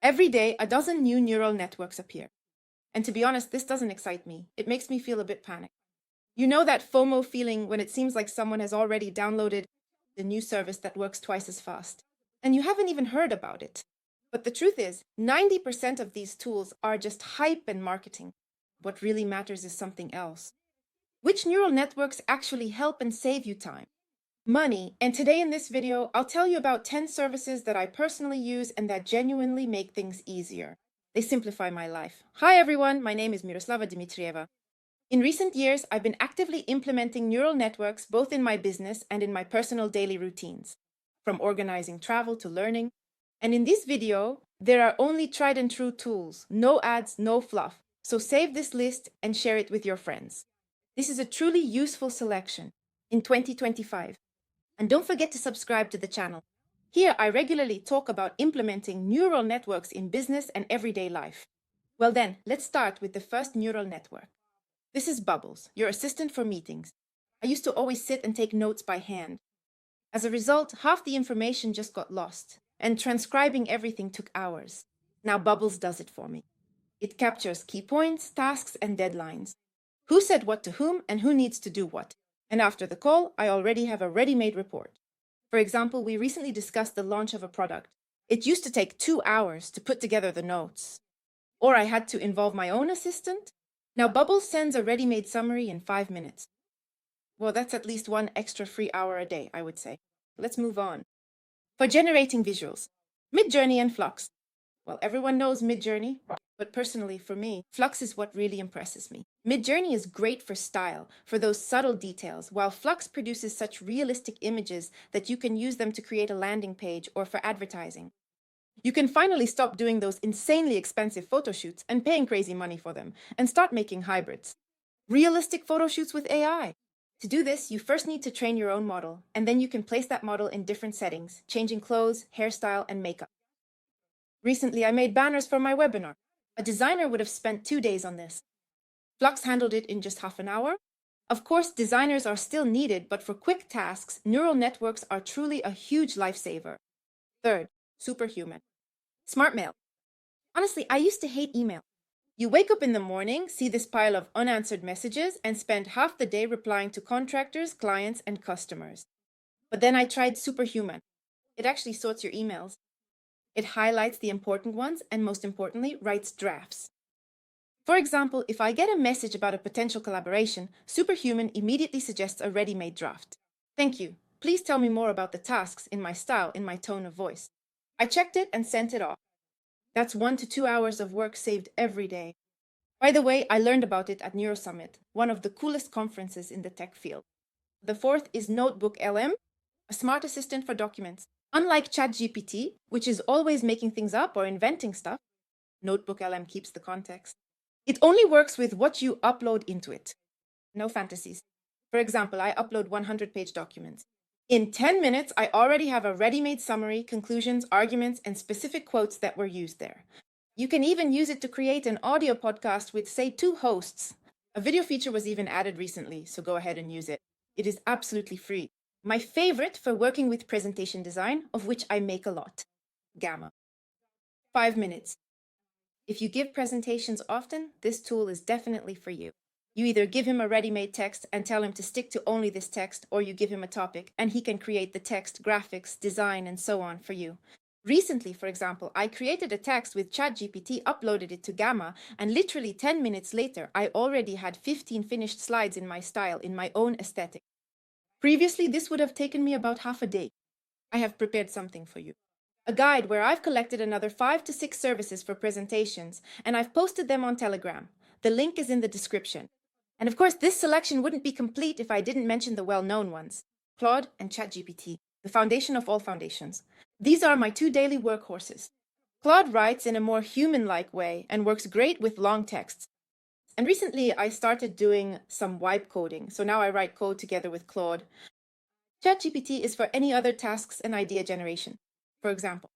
Every day, a dozen new neural networks appear. And to be honest, this doesn't excite me. It makes me feel a bit panicked. You know that FOMO feeling when it seems like someone has already downloaded the new service that works twice as fast, and you haven't even heard about it. But the truth is, 90% of these tools are just hype and marketing. What really matters is something else. Which neural networks actually help and save you time, money, and today in this video, I'll tell you about 10 services that I personally use and that genuinely make things easier. They simplify my life. Hi everyone, my name is Miroslava Dimitrieva. In recent years, I've been actively implementing neural networks both in my business and in my personal daily routines, from organizing travel to learning. And in this video, there are only tried and true tools, no ads, no fluff. So save this list and share it with your friends. This is a truly useful selection in 2025. And don't forget to subscribe to the channel. Here, I regularly talk about implementing neural networks in business and everyday life. Well then, let's start with the first neural network. This is Bubbles, your assistant for meetings. I used to always sit and take notes by hand. As a result, half the information just got lost, and transcribing everything took hours. Now Bubbles does it for me. It captures key points, tasks, and deadlines. Who said what to whom and who needs to do what. And after the call, I already have a ready-made report. For example, we recently discussed the launch of a product. It used to take 2 hours to put together the notes. Or I had to involve my own assistant. Now Bubbles sends a ready-made summary in 5 minutes. Well, that's at least one extra free hour a day, I would say. Let's move on. For generating visuals, Midjourney and Flux. Well, everyone knows Midjourney, but personally for me, Flux is what really impresses me. Midjourney is great for style, for those subtle details, while Flux produces such realistic images that you can use them to create a landing page or for advertising. You can finally stop doing those insanely expensive photo shoots and paying crazy money for them, and start making hybrids. Realistic photo shoots with AI. To do this, you first need to train your own model, and then you can place that model in different settings, changing clothes, hairstyle, and makeup. Recently, I made banners for my webinar. A designer would have spent 2 days on this. Flux handled it in just half an hour. Of course, designers are still needed, but for quick tasks, neural networks are truly a huge lifesaver. Third, Superhuman. Smart mail. Honestly, I used to hate email. You wake up in the morning, see this pile of unanswered messages, and spend half the day replying to contractors, clients, and customers. But then I tried Superhuman. It actually sorts your emails. It highlights the important ones and, most importantly, writes drafts. For example, if I get a message about a potential collaboration, Superhuman immediately suggests a ready-made draft. Thank you. Please tell me more about the tasks in my style, in my tone of voice. I checked it and sent it off. That's 1 to 2 hours of work saved every day. By the way, I learned about it at NeuroSummit, one of the coolest conferences in the tech field. The fourth is NotebookLM, a smart assistant for documents. Unlike ChatGPT, which is always making things up or inventing stuff, NotebookLM keeps the context. It only works with what you upload into it. No fantasies. For example, I upload 100-page documents. In 10 minutes, I already have a ready-made summary, conclusions, arguments, and specific quotes that were used there. You can even use it to create an audio podcast with, say, 2 hosts. A video feature was even added recently, so go ahead and use it. It is absolutely free. My favorite for working with presentation design, of which I make a lot. Gamma. 5 minutes. If you give presentations often, this tool is definitely for you. You either give him a ready-made text and tell him to stick to only this text, or you give him a topic and he can create the text, graphics, design, and so on for you. Recently, for example, I created a text with ChatGPT, uploaded it to Gamma, and literally 10 minutes later, I already had 15 finished slides in my style, in my own aesthetic. Previously, this would have taken me about half a day. I have prepared something for you. A guide where I've collected another 5 to 6 services for presentations, and I've posted them on Telegram. The link is in the description. And of course, this selection wouldn't be complete if I didn't mention the well-known ones. Claude and ChatGPT, the foundation of all foundations. These are my 2 daily workhorses. Claude writes in a more human-like way and works great with long texts. And recently, I started doing some wipe coding, so now I write code together with Claude. ChatGPT is for any other tasks and idea generation. For example,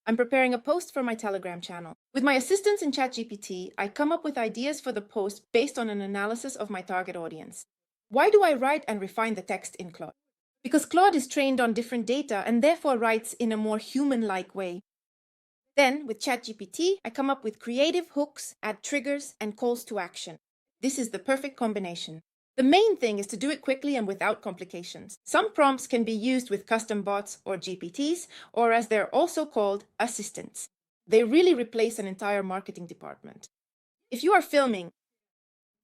I'm preparing a post for my Telegram channel. With my assistance in ChatGPT, I come up with ideas for the post based on an analysis of my target audience. Why do I write and refine the text in Claude? Because Claude is trained on different data and therefore writes in a more human-like way. Then, with ChatGPT, I come up with creative hooks, add triggers, and calls to action. This is the perfect combination. The main thing is to do it quickly and without complications. Some prompts can be used with custom bots or GPTs, or as they're also called, assistants. They really replace an entire marketing department. If you are filming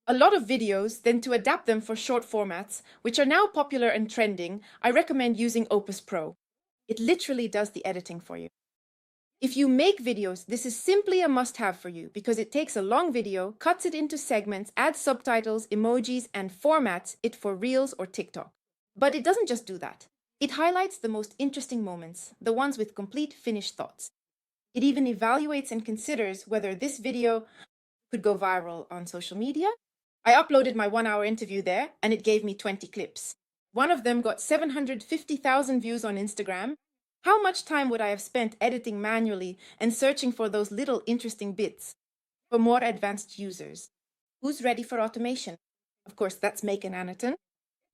a lot of videos, then to adapt them for short formats, which are now popular and trending, I recommend using Opus Pro. It literally does the editing for you. If you make videos, this is simply a must-have for you because it takes a long video, cuts it into segments, adds subtitles, emojis, and formats it for Reels or TikTok. But it doesn't just do that. It highlights the most interesting moments, the ones with complete finished thoughts. It even evaluates and considers whether this video could go viral on social media. I uploaded my 1-hour interview there, and it gave me 20 clips. One of them got 750,000 views on Instagram. How much time would I have spent editing manually and searching for those little interesting bits? For more advanced users, who's ready for automation? Of course, that's Make and Anaton.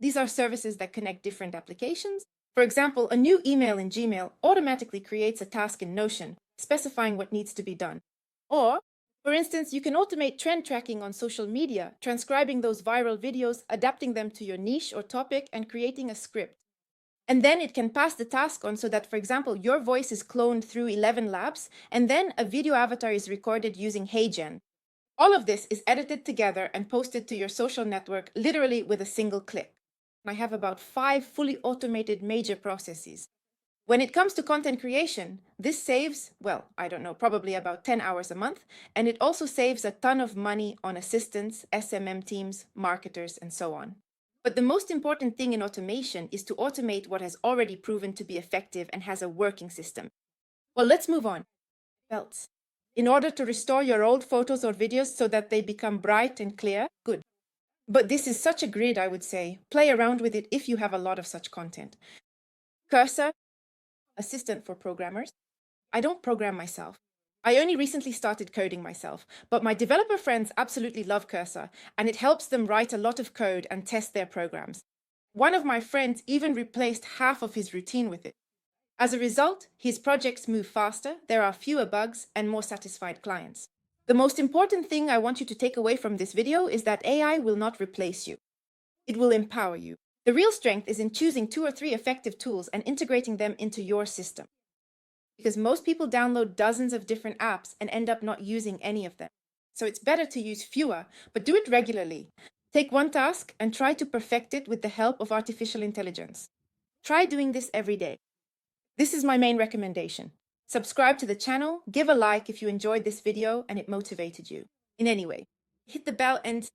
These are services that connect different applications. For example, a new email in Gmail automatically creates a task in Notion, specifying what needs to be done. Or, for instance, you can automate trend tracking on social media, transcribing those viral videos, adapting them to your niche or topic, and creating a script. And then it can pass the task on so that, for example, your voice is cloned through 11 labs, and then a video avatar is recorded using HeyGen. All of this is edited together and posted to your social network literally with a single click. I have about 5 fully automated major processes. When it comes to content creation, this saves, well, I don't know, probably about 10 hours a month, and it also saves a ton of money on assistants, SMM teams, marketers, and so on. But the most important thing in automation is to automate what has already proven to be effective and has a working system. Well, let's move on. Belts. In order to restore your old photos or videos so that they become bright and clear, good. But this is such a grid, I would say. Play around with it if you have a lot of such content. Cursor, assistant for programmers. I don't program myself. I only recently started coding myself, but my developer friends absolutely love Cursor, and it helps them write a lot of code and test their programs. One of my friends even replaced half of his routine with it. As a result, his projects move faster, there are fewer bugs, and more satisfied clients. The most important thing I want you to take away from this video is that AI will not replace you. It will empower you. The real strength is in choosing 2 or 3 effective tools and integrating them into your system. Because most people download dozens of different apps and end up not using any of them. So it's better to use fewer, but do it regularly. Take one task and try to perfect it with the help of artificial intelligence. Try doing this every day. This is my main recommendation. Subscribe to the channel, give a like if you enjoyed this video and it motivated you. In any way, hit the bell and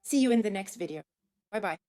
see you in the next video. Bye-bye.